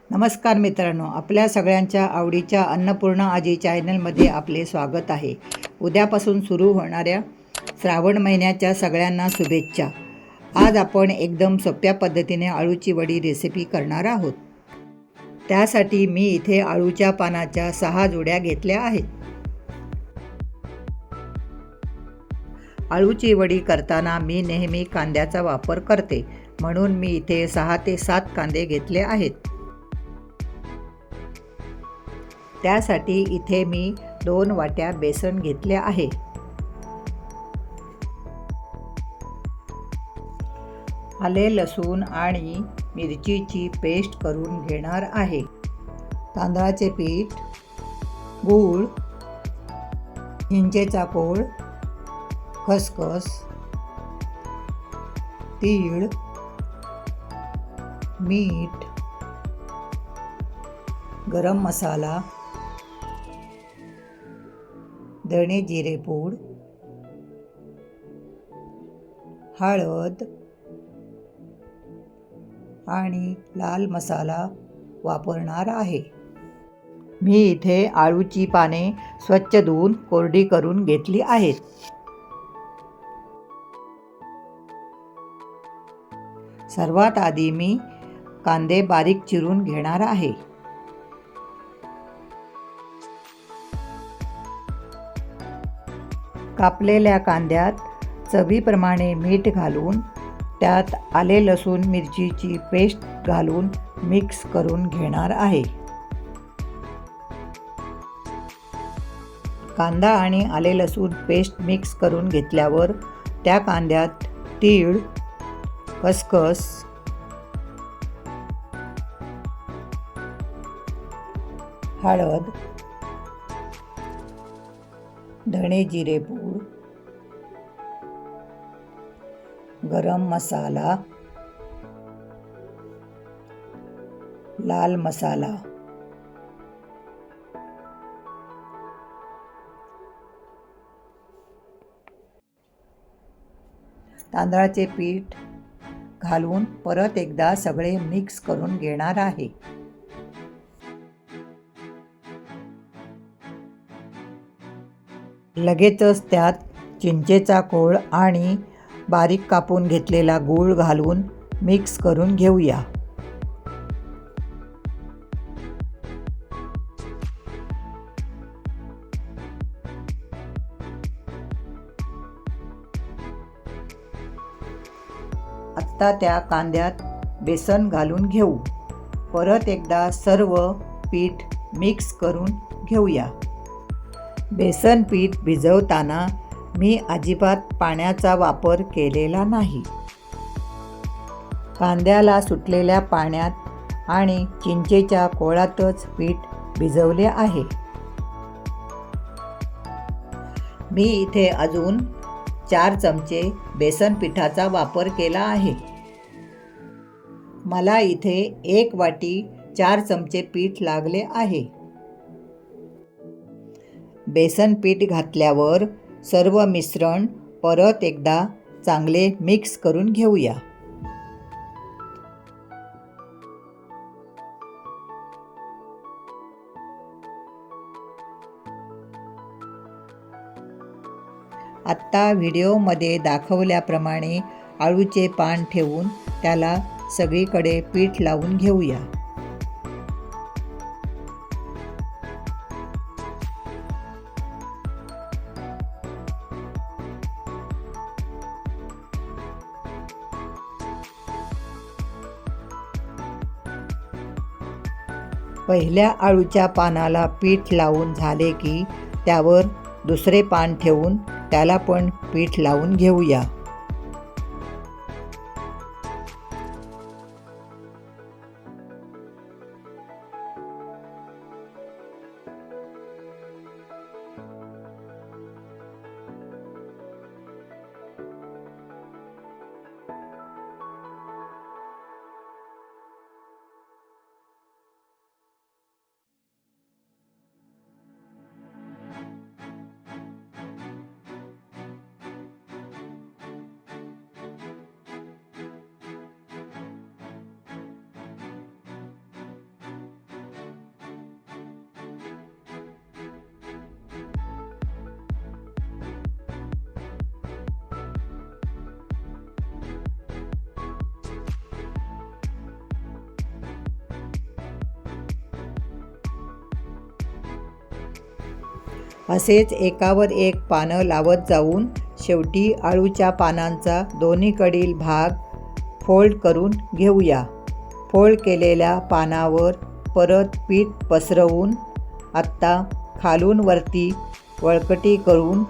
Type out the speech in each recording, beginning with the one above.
नमस्कार मित्रांनो, आपल्या सगळ्यांच्या आवडीच्या अन्नपूर्णा आजी चॅनलमध्ये आपले स्वागत आहे। उद्यापासून सुरू होणाऱ्या श्रावण महिन्याच्या सगळ्यांना शुभेच्छा। आज आपण एकदम सोप्या पद्धतीने आळूची वडी रेसिपी करणार आहोत। त्यासाठी मी इथे आळूच्या पानाच्या 6 जोड्या घेतल्या आहेत। आळूची वडी करताना मी नेहमी कांद्याचा वापर करते, म्हणून मी इथे 6 ते 7 कांदे घेतले आहेत। त्यासाठी इथे मी 2 वाट्या बेसन घेतले आहे। आले लसूण आणि मिरचीची पेस्ट करून घेणार आहे। तांदळाचे पीठ, गूळ, हिंजेचा कोळ, खसखस, तीळ, मीठ, गरम मसाला, धणे जिरे पूड, हळद आणि लाल मसाला वापरणार आहे। मी इथे आळूची पाने स्वच्छ धुवून कोरडी करून घेतली आहेत। सर्वात आधी मी कांदे बारीक चिरून घेणार आहे। कापलेल्या कांद्यात चवीप्रमाणे मीठ घालून त्यात आले लसूण मिरचीची पेस्ट घालून मिक्स करून घेणार आहे। कांदा आणि आले लसूण पेस्ट मिक्स करून घेतल्यावर त्या कांद्यात तीळ, खसखस, हळद, धणे जिरे पूड, गरम मसाला, लाल मसाला, तांदळाचे पीठ घालून परत एकदा सगळे मिक्स करून घेणार आहे। लगेचच त्यात चिंचेचा कोळ आणि बारीक कापून घेतलेला गूळ घालून मिक्स करून घेऊया। आता त्या कांद्यात बेसन घालून घेऊ। परत एकदा सर्व पीठ मिक्स करून घेऊया। बेसन पीठ भिजवताना मी अजिबात पाण्याचा वापर केलेला नाही। कांद्याला सुटलेल्या पाण्यात आणि चिंचेच्या कोळातच पीठ भिजवले आहे। मी इथे अजून 4 चमचे बेसन पिठाचा वापर केला आहे। मला इथे 1 वाटी 4 चमचे पीठ लागले आहे। बेसन पीठ घातल्यावर सर्व मिश्रण परत एकदा चांगले मिक्स करून घेऊया। आत्ता व्हिडिओमध्ये दाखवल्याप्रमाणे आळूचे पान ठेवून त्याला सगळीकडे पीठ लावून घेऊया। पहिल्या आळूच्या पानाला पीठ लावून झाले की त्यावर दुसरे पान ठेवून त्याला पण पीठ लावून घेऊया। असेच एकावर एक पानं लावत जाऊन शेवटी आळूच्या पानांचा दोन्हीकडील भाग फोल्ड करून घेऊया. फोल्ड केलेल्या पानावर परत पीठ पसरवून आत्ता खालून वरती वळकटी करून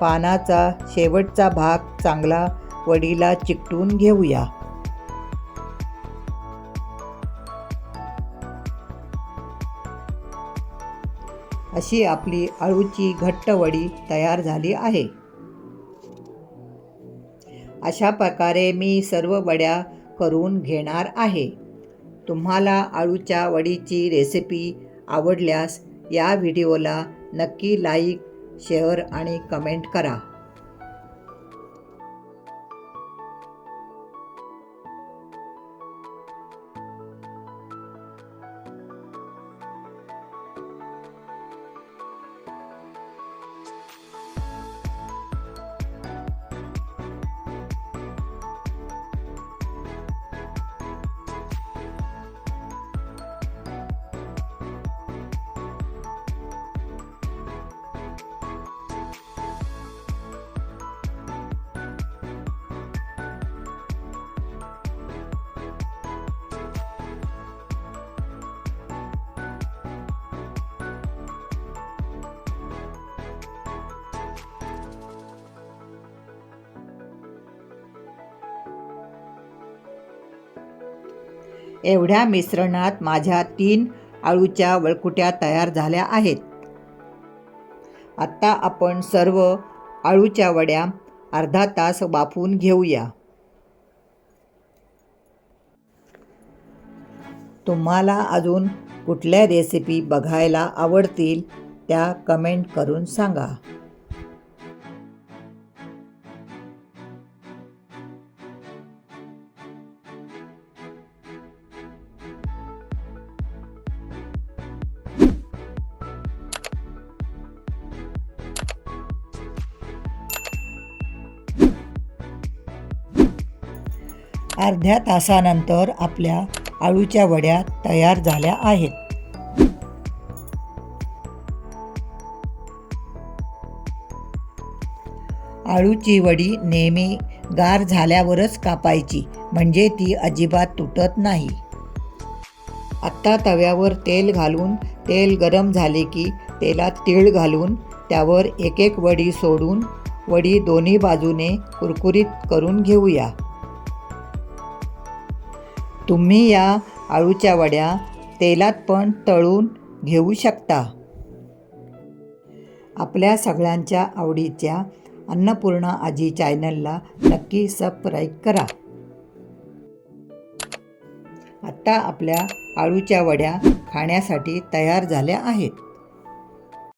पानाचा शेवटचा भाग चांगला वडीला चिकटून घेऊया. अशी आपली आळूची घट्ट वडी तयार झाली आहे. अशा प्रकारे मी सर्व वड्या करून घेणार आहे. तुम्हाला आळूच्या वडीची रेसिपी आवडल्यास या व्हिडिओला नक्की लाईक, शेअर आणि कमेंट करा. एवढ्या मिश्रणात माझ्या 3 आळूच्या वळकुट्या तयार झाल्या आहेत. आत्ता आपण सर्व आळूच्या वड्या अर्धा तास वाफवून घेऊया. तुम्हाला अजून कुठल्या रेसिपी बघायला आवडतील त्या कमेंट करून सांगा. अर्ध्या तासानंतर आपल्या आळूच्या वड्या तयार झाल्या आहेत. आळूची वडी नेहमी गार झाल्यावरच कापायची, म्हणजे ती अजिबात तुटत नाही. आत्ता तव्यावर तेल घालून तेल गरम झाले की तेलात तीळ घालून त्यावर एक एक वडी सोडून वडी दोन्ही बाजूने कुरकुरीत करून घेऊया. तुम्ही या आळूच्या वड्या तेलात पण तळून घेऊ शकता. आपल्या सगळ्यांच्या आवडीच्या अन्नपूर्णा आजी चॅनलला नक्की सबस्क्राईब करा. आत्ता आपल्या आळूच्या वड्या खाण्यासाठी तयार झाल्या आहेत.